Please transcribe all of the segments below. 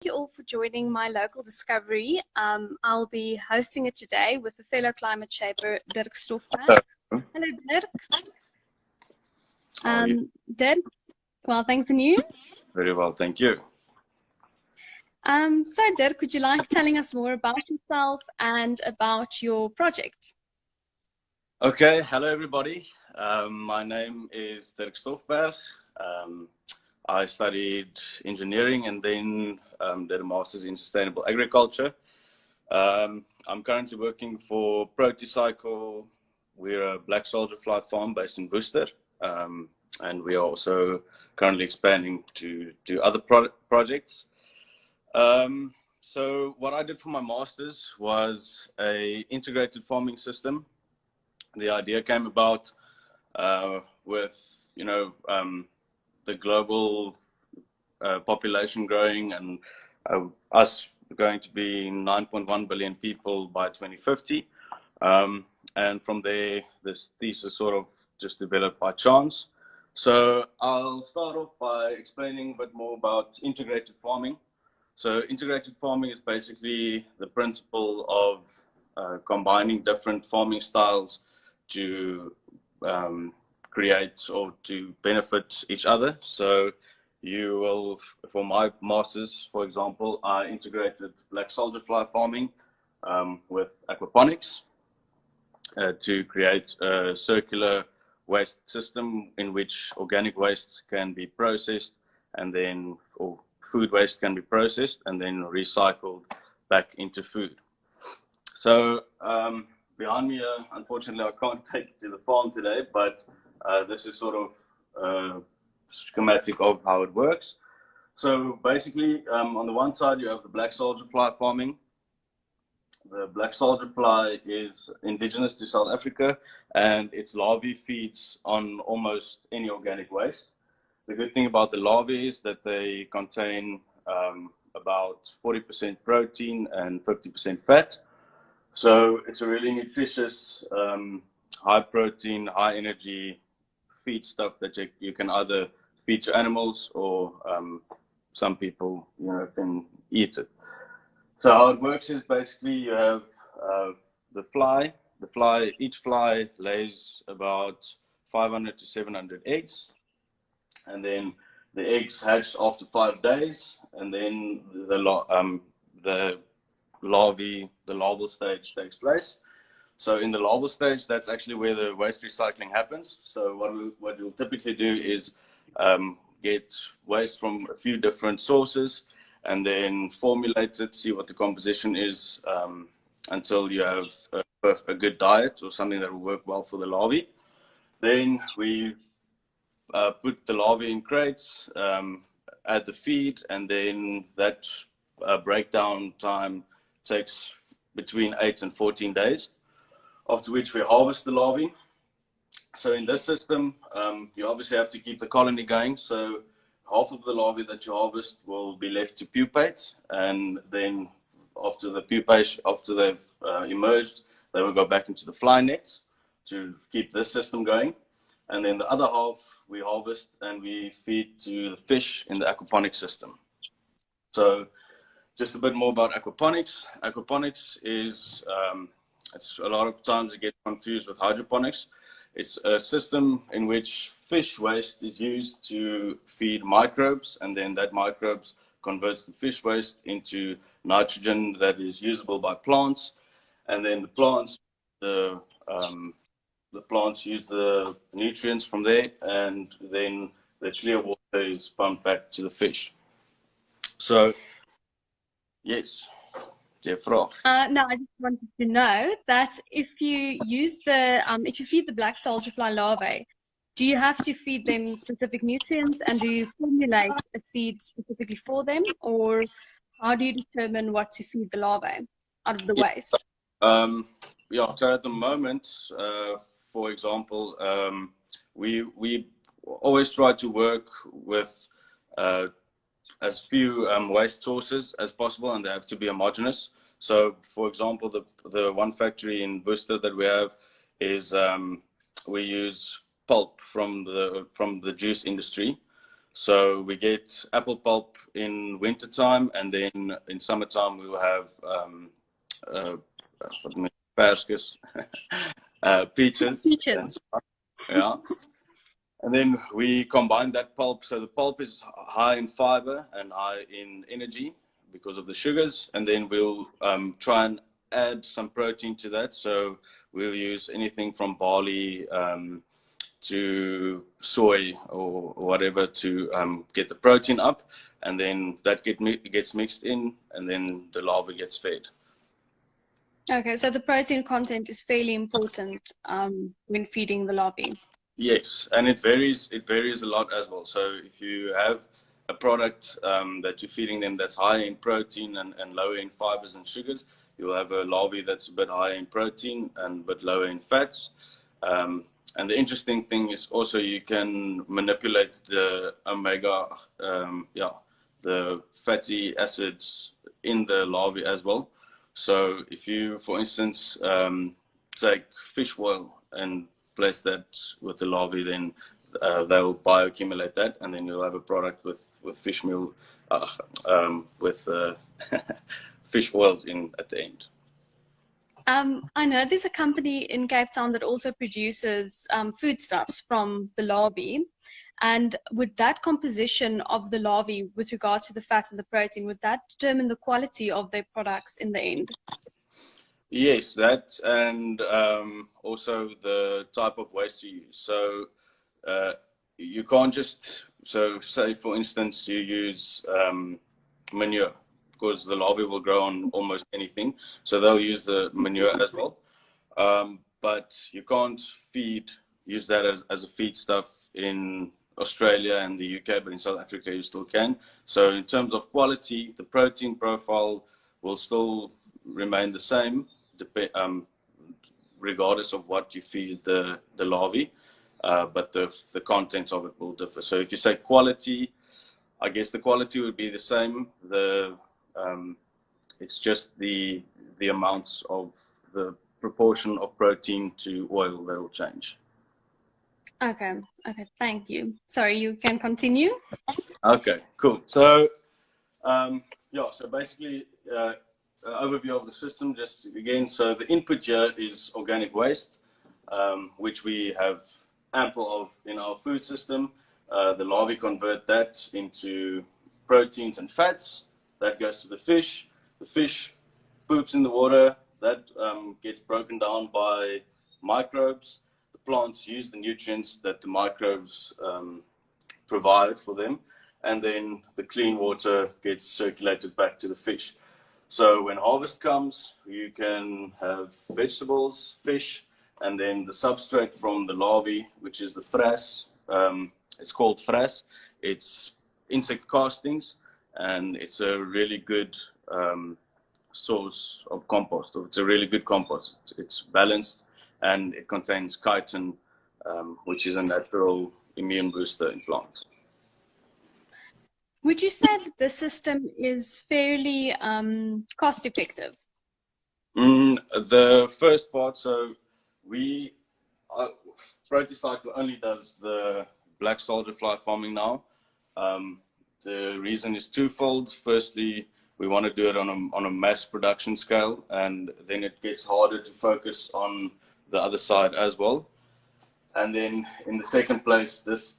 you all for joining my local discovery. I'll be hosting it today with a fellow climate shaper, Dirk Stoffberg. Hello, Dirk. How are you? Dirk, well, thanks, and you? Very well, thank you. So, Dirk, would you like telling us more about yourself and about your project? Okay, hello everybody. My name is Dirk Stoffberg. I studied engineering and then did a master's in sustainable agriculture. I'm currently working for Protecycle. We're a black soldier fly farm based in Worcester, and we are also currently expanding to do other projects. So what I did for my master's was a integrated farming system. The idea came about with, the global population growing and us going to be 9.1 billion people by 2050. And from there, this thesis sort of just developed by chance. So I'll start off by explaining a bit more about integrated farming. So integrated farming is basically the principle of combining different farming styles to create or to benefit each other. So you will, for my masters, for example, I integrated black soldier fly farming with aquaponics to create a circular waste system in which organic waste can be processed and then, or food waste can be processed and then recycled back into food. So behind me, unfortunately, I can't take you to the farm today, but this is sort of a schematic of how it works. So basically, on the one side, you have the black soldier fly farming. The black soldier fly is indigenous to South Africa, and its larvae feeds on almost any organic waste. The good thing about the larvae is that they contain about 40% protein and 50% fat. So it's a really nutritious, high protein, high energy feed stuff that you can either feed to animals or some people, can eat it. So how it works is basically you have the fly. Each fly lays about 500 to 700 eggs, and then the eggs hatch after 5 days, and then the larval stage takes place. So in the larval stage, that's actually where the waste recycling happens. So what we'll typically do is get waste from a few different sources and then formulate it, see what the composition is until you have a good diet or something that will work well for the larvae. Then we put the larvae in crates, add the feed, and then that breakdown time takes between 8 and 14 days, after which we harvest the larvae. So in this system, you obviously have to keep the colony going. So half of the larvae that you harvest will be left to pupate, and then after they've emerged, they will go back into the fly nets to keep this system going. And then the other half we harvest and we feed to the fish in the aquaponics system. So just a bit more about aquaponics. Aquaponics is, it's a lot of times it gets confused with hydroponics. It's a system in which fish waste is used to feed microbes, and then that microbes converts the fish waste into nitrogen that is usable by plants, and then the plants use the nutrients from there, and then the clear water is pumped back to the fish. So, yes, No, I just wanted to know that if you use if you feed the black soldier fly larvae, do you have to feed them specific nutrients, and do you formulate a feed specifically for them, or how do you determine what to feed the larvae out of the waste? So at the moment, for example, we always try to work with as few waste sources as possible, and they have to be homogeneous. So, for example, the one factory in Worcester that we have is we use pulp from the juice industry. So we get apple pulp in wintertime, and then in summertime we will have perskes, peaches, and yeah. And then we combine that pulp. So the pulp is high in fiber and high in energy because of the sugars. And then we'll try and add some protein to that. So we'll use anything from barley to soy or whatever to get the protein up. And then that gets mixed in, and then the larva gets fed. Okay, so the protein content is fairly important when feeding the larvae. Yes, and it varies a lot as well. So if you have a product that you're feeding them that's high in protein and lower in fibers and sugars, you'll have a larvae that's a bit higher in protein and a bit lower in fats. And the interesting thing is also you can manipulate the omega, the fatty acids in the larvae as well. So if you, for instance, take fish oil and place that with the larvae, then they'll bioaccumulate that, and then you'll have a product with fish meal, with fish oils in at the end. I know there's a company in Cape Town that also produces foodstuffs from the larvae. And would that composition of the larvae with regard to the fat and the protein, would that determine the quality of their products in the end? Yes, that, and also the type of waste you use. So you can't just, so say for instance you use manure, because the larvae will grow on almost anything. So they'll use the manure as well. But you can't use that as a feedstuff in Australia and the UK, but in South Africa you still can. So in terms of quality, the protein profile will still remain the same, regardless of what you feed the larvae, but the contents of it will differ. So if you say quality, I guess the quality would be the same. It's just the amounts of the proportion of protein to oil that will change. Okay, thank you. Sorry, you can continue. Okay, cool. So so basically overview of the system just again. So the input here is organic waste, which we have ample of in our food system. The larvae convert that into proteins and fats. That goes to the fish. The fish poops in the water. That gets broken down by microbes. The plants use the nutrients that the microbes provide for them. And then the clean water gets circulated back to the fish. So when harvest comes, you can have vegetables, fish, and then the substrate from the larvae, which is the frass. It's called frass. It's insect castings, and it's a really good source of compost. It's a really good compost. It's balanced, and it contains chitin, which is a natural immune booster in plants. Would you say that the system is fairly cost effective? The first part, so Protecycle only does the black soldier fly farming now. The reason is twofold. Firstly, we want to do it on a mass production scale, and then it gets harder to focus on the other side as well. And then in the second place, this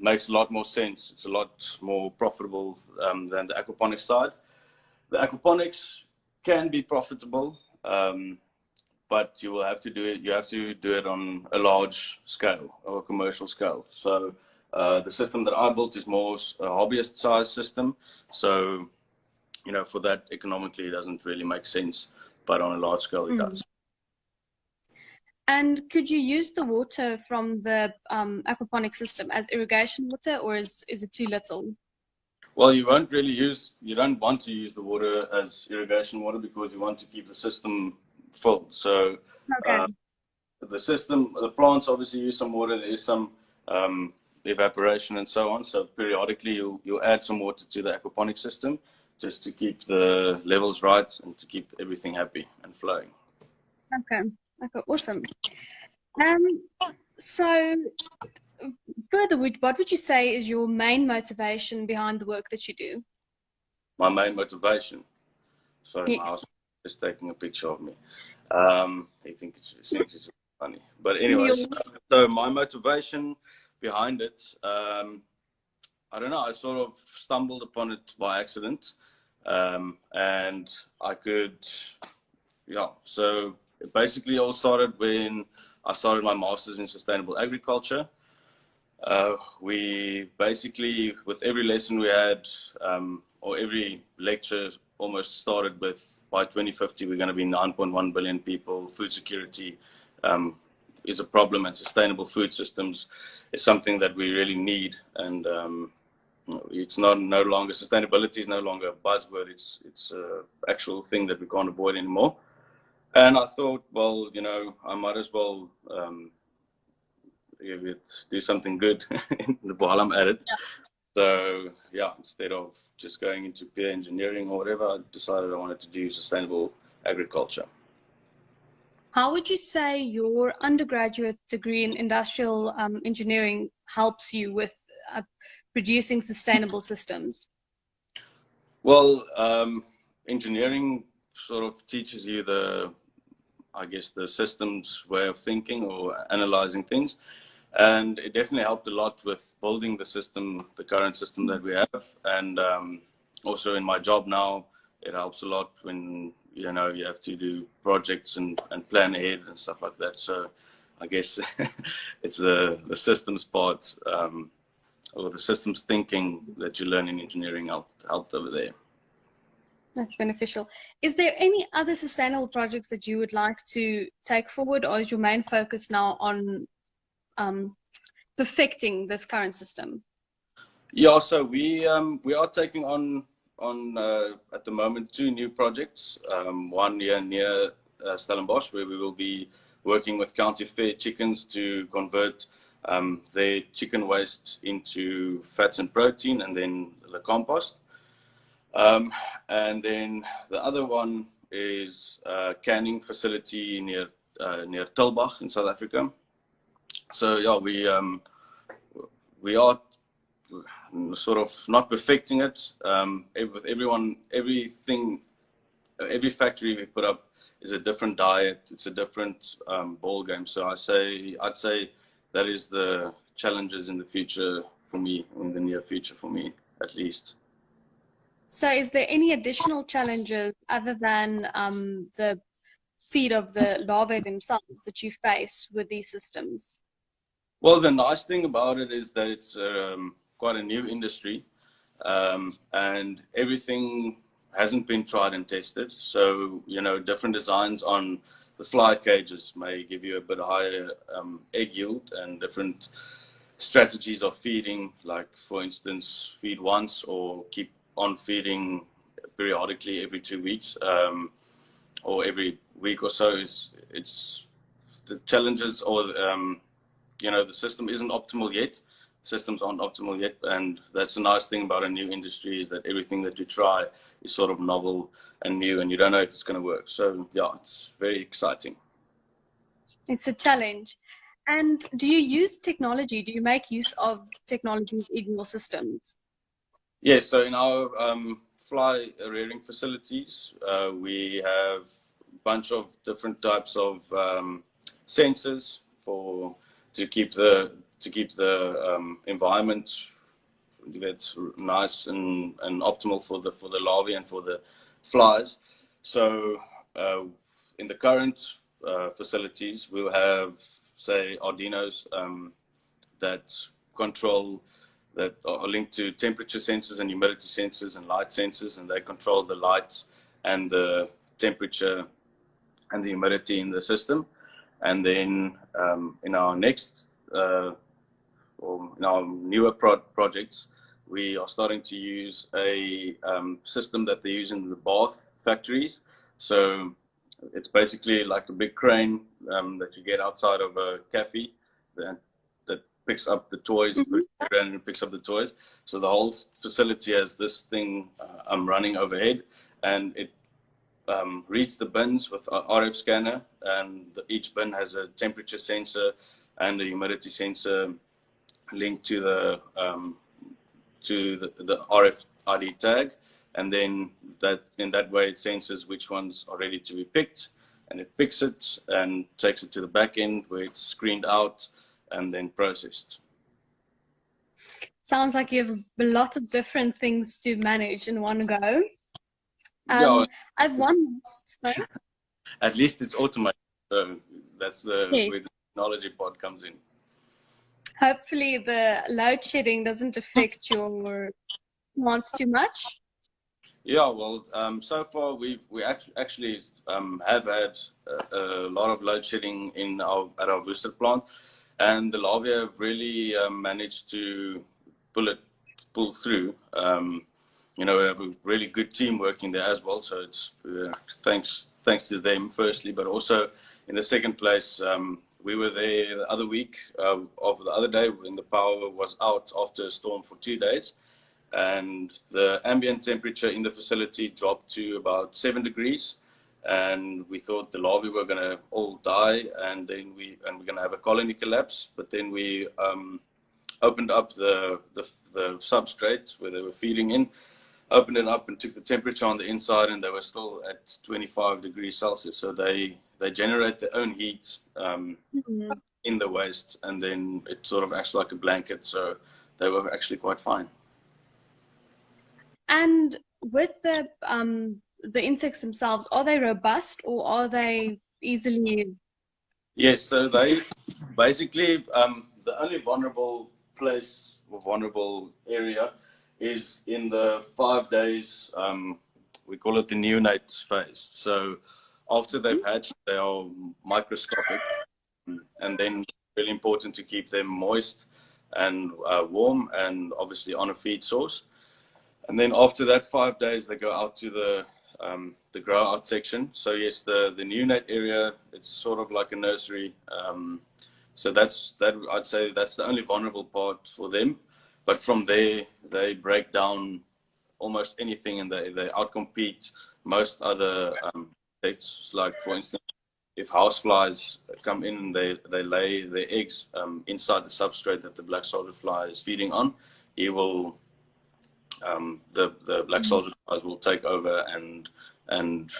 makes a lot more sense. It's a lot more profitable than the aquaponics side. The aquaponics can be profitable, but you will have to do it. You have to do it on a large scale or a commercial scale. So the system that I built is more a hobbyist size system. So for that economically, it doesn't really make sense, but on a large scale, it does. And could you use the water from the aquaponic system as irrigation water, or is it too little? Well, you don't want to use the water as irrigation water because you want to keep the system full. So the plants obviously use some water. There is some evaporation and so on. So periodically you'll add some water to the aquaponic system just to keep the levels right and to keep everything happy and flowing. Okay, awesome. So, further, what would you say is your main motivation behind the work that you do? My main motivation. Sorry, my Yes. husband is taking a picture of me. He thinks it's funny. But anyways, Your- so my motivation behind it, I don't know, I sort of stumbled upon it by accident. And I could, yeah, so it basically all started when I started my master's in sustainable agriculture. We basically, with every lesson we had, or every lecture, almost started with by 2050, we're going to be 9.1 billion people. Food security is a problem, and sustainable food systems is something that we really need. And it's not no longer sustainability is no longer a buzzword. It's an actual thing that we can't avoid anymore. And I thought, well, I might as well do something good while I'm at it. yeah. So yeah, instead of just going into pure engineering or whatever, I decided I wanted to do sustainable agriculture. How would you say your undergraduate degree in industrial engineering helps you with producing sustainable systems? Well, engineering sort of teaches you I guess, the systems way of thinking or analyzing things. And it definitely helped a lot with building the system, the current system that we have. And also in my job now, it helps a lot when, you have to do projects and plan ahead and stuff like that. So I guess it's the systems part, or the systems thinking that you learn in engineering helped over there. That's beneficial. Is there any other sustainable projects that you would like to take forward, or is your main focus now on perfecting this current system? Yeah, so we are taking on at the moment 2 new projects. One here near Stellenbosch, where we will be working with county fair chickens to convert their chicken waste into fats and protein, and then the compost. And then the other one is a canning facility near Tilbach in South Africa. So yeah, we are sort of not perfecting it. With every factory we put up is a different diet. It's a different ball game. So I'd say that is the challenges in the future for me, in the near future for me, at least. So is there any additional challenges other than the feed of the larvae themselves that you face with these systems? Well, the nice thing about it is that it's quite a new industry, and everything hasn't been tried and tested. So, different designs on the fly cages may give you a bit higher egg yield, and different strategies of feeding, like, for instance, feed once or keep on feeding periodically every 2 weeks, or every week or so. It's the challenges, or the system isn't optimal yet. Systems aren't optimal yet, and that's a nice thing about a new industry, is that everything that you try is sort of novel and new, and you don't know if it's going to work. So yeah, it's very exciting. It's a challenge. And do you use technology? Do you make use of technology in your systems? Yes, so in our fly rearing facilities, we have a bunch of different types of sensors to keep the environment that's nice and optimal for the larvae and for the flies. So in the current facilities, we'll have, say, Arduinos that control that are linked to temperature sensors and humidity sensors and light sensors, and they control the light and the temperature and the humidity in the system. And then in our next or in our newer projects, we are starting to use a system that they use in the bath factories. So it's basically like a big crane that you get outside of a cafe that picks up the toys, and it picks up the toys. So the whole facility has this thing running overhead, and it reads the bins with an RF scanner, and each bin has a temperature sensor, and the humidity sensor linked to the RFID tag, and then in that way it senses which ones are ready to be picked, and it picks it and takes it to the back end where it's screened out and then processed. Sounds like you have a lot of different things to manage in one go. Yeah, I've one. Sorry? at least it's automated, so that's where the technology part comes in. Hopefully the load shedding doesn't affect your plants too much. Yeah, well, so far we actually have had a lot of load shedding at our booster plant, and the larvae have really managed to pull through. We have a really good team working there as well, so it's thanks to them firstly, but also in the second place, we were there the other week of the other day when the power was out after a storm for 2 days, and the ambient temperature in the facility dropped to about 7 degrees, and we thought the larvae were going to all die, and then we're going to have a colony collapse. But then we opened up the substrate where they were feeding in, opened it up and took the temperature on the inside, and they were still at 25 degrees Celsius. So they generate their own heat in the waste, and then it sort of acts like a blanket. So they were actually quite fine. And with the insects themselves, are they robust or are they easily? Yes, so they basically the only vulnerable place or vulnerable area is in the 5 days. We call it the neonate phase. So after they've hatched, they are microscopic, and then really important to keep them moist and warm, and obviously on a feed source. And then after that 5 days, they go out to the grow out section. So yes, the neonate area, it's sort of like a nursery. So I'd say that's the only vulnerable part for them. But from there, they break down almost anything, and they outcompete most other insects. Like for instance, if houseflies come in and they lay their eggs inside the substrate that the black soldier fly is feeding on, he will the black soldier flies will take over and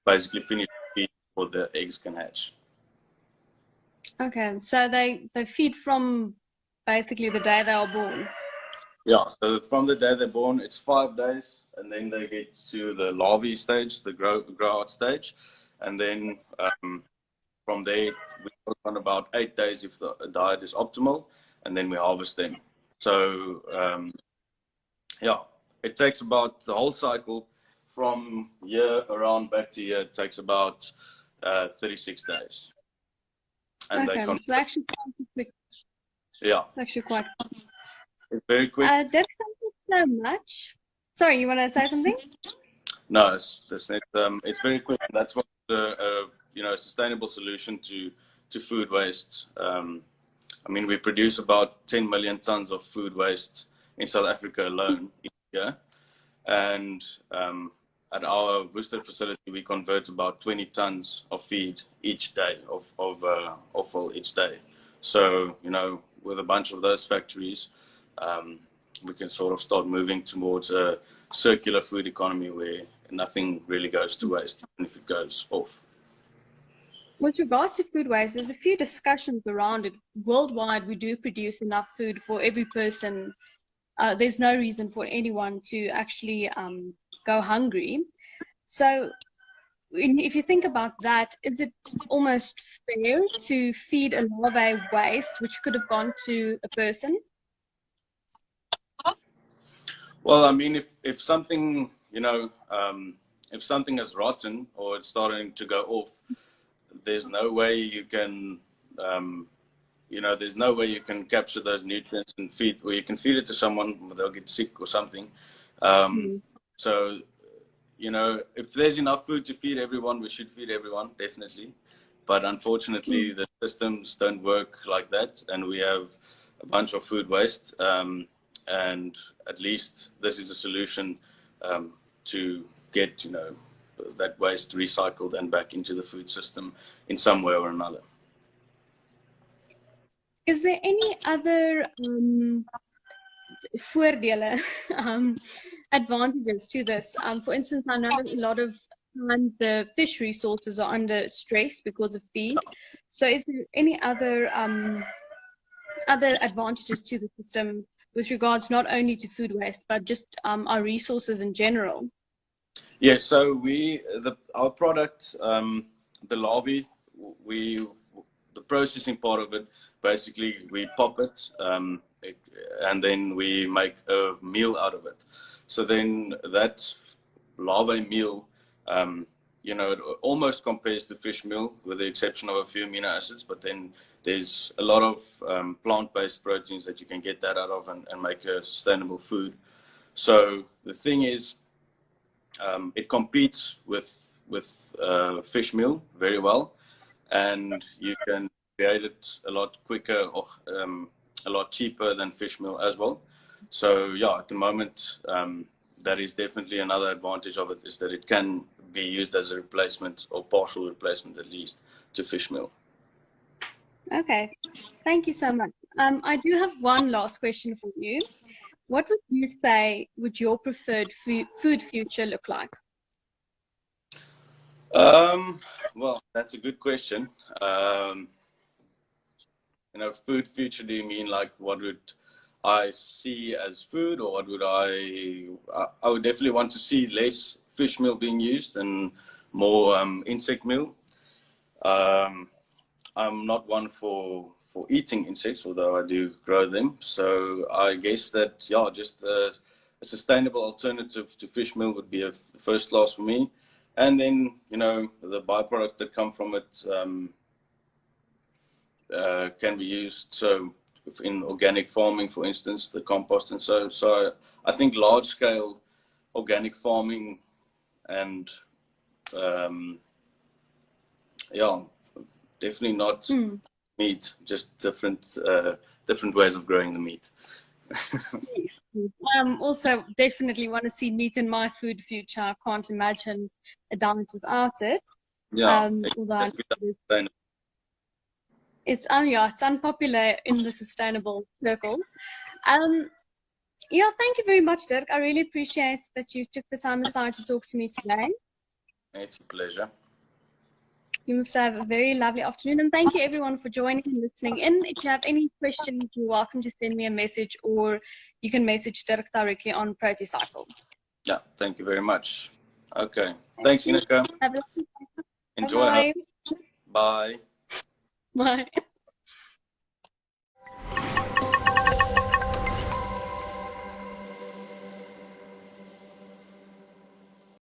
basically finish the feed before the eggs can hatch. Okay, so they feed from basically the day they are born. Yeah. So from the day they're born, it's 5 days, and then they get to the larvae stage, the grow out stage, and then from there we work on about 8 days if the diet is optimal, and then we harvest them. So yeah, it takes about the whole cycle from year around back to year. It takes about 36 days. And okay, it's actually quite quick. Yeah, It's actually quite. It's very quick. Thank you so much. Sorry, you want to say something? No, it's very quick. That's what a sustainable solution to food waste. I mean, we produce about 10 million tons of food waste in South Africa alone each year, and at our Worcester facility, we convert about 20 tons of feed each day, of offal each day. So, with a bunch of those factories, we can sort of start moving towards a circular food economy where nothing really goes to waste, even if it goes off. With regards to food waste, there's a few discussions around it. Worldwide, we do produce enough food for every person. There's no reason for anyone to actually go hungry. So if you think about that, is it almost fair to feed a larvae waste which could have gone to a person? Well, I mean, if something, if something is rotten or it's starting to go off, there's no way you can, there's no way you can capture those nutrients and feed, or you can feed it to someone, they'll get sick or something. So, if there's enough food to feed everyone, we should feed everyone, definitely. But unfortunately, the systems don't work like that, and we have a bunch of food waste. And at least this is a solution to get, that waste recycled and back into the food system in some way or another. is there any other voordele, advantages to this? For instance, I know a lot of times the fish resources are under stress because of feed. So is there any other advantages to the system with regards not only to food waste, but just our resources in general? Yes, so our product, the larvae, the processing part of it, basically we pop it, and then we make a meal out of it. So then that larvae meal, it almost compares to fish meal with the exception of a few amino acids, but then there's a lot of plant-based proteins that you can get that out of and make a sustainable food. So the thing is, it competes with fish meal very well, and you can create it a lot quicker or a lot cheaper than fish meal as well. So yeah, at the moment, that is definitely another advantage of it, is that it can be used as a replacement or partial replacement at least to fish meal. Okay, thank you so much. I do have one last question for you. What would you say would your preferred food future look like? Well, that's a good question. Food future, do you mean like what would I see as food, or what would I would definitely want to see less fish meal being used and more insect meal. I'm not one for eating insects, although I do grow them. So I guess that, yeah, just a sustainable alternative to fish meal would be the first class for me. And then, the byproducts that come from it can be used. So in organic farming, for instance, the compost and so I think large scale organic farming and definitely not meat, just different ways of growing the meat. Yes. Also definitely want to see meat in my food future. I can't imagine a diet without it. Yeah, it's unpopular in the sustainable circle. Yeah, thank you very much, Dirk. I really appreciate that you took the time aside to talk to me today. It's a pleasure. You must have a very lovely afternoon, and thank you everyone for joining and listening in. If you have any questions, you're welcome to send me a message, or you can message Dirk directly on ProteCycle. Yeah, thank you very much. Okay, thanks, Ineke. Have a lovely day. Enjoy. Bye. Bye. Bye.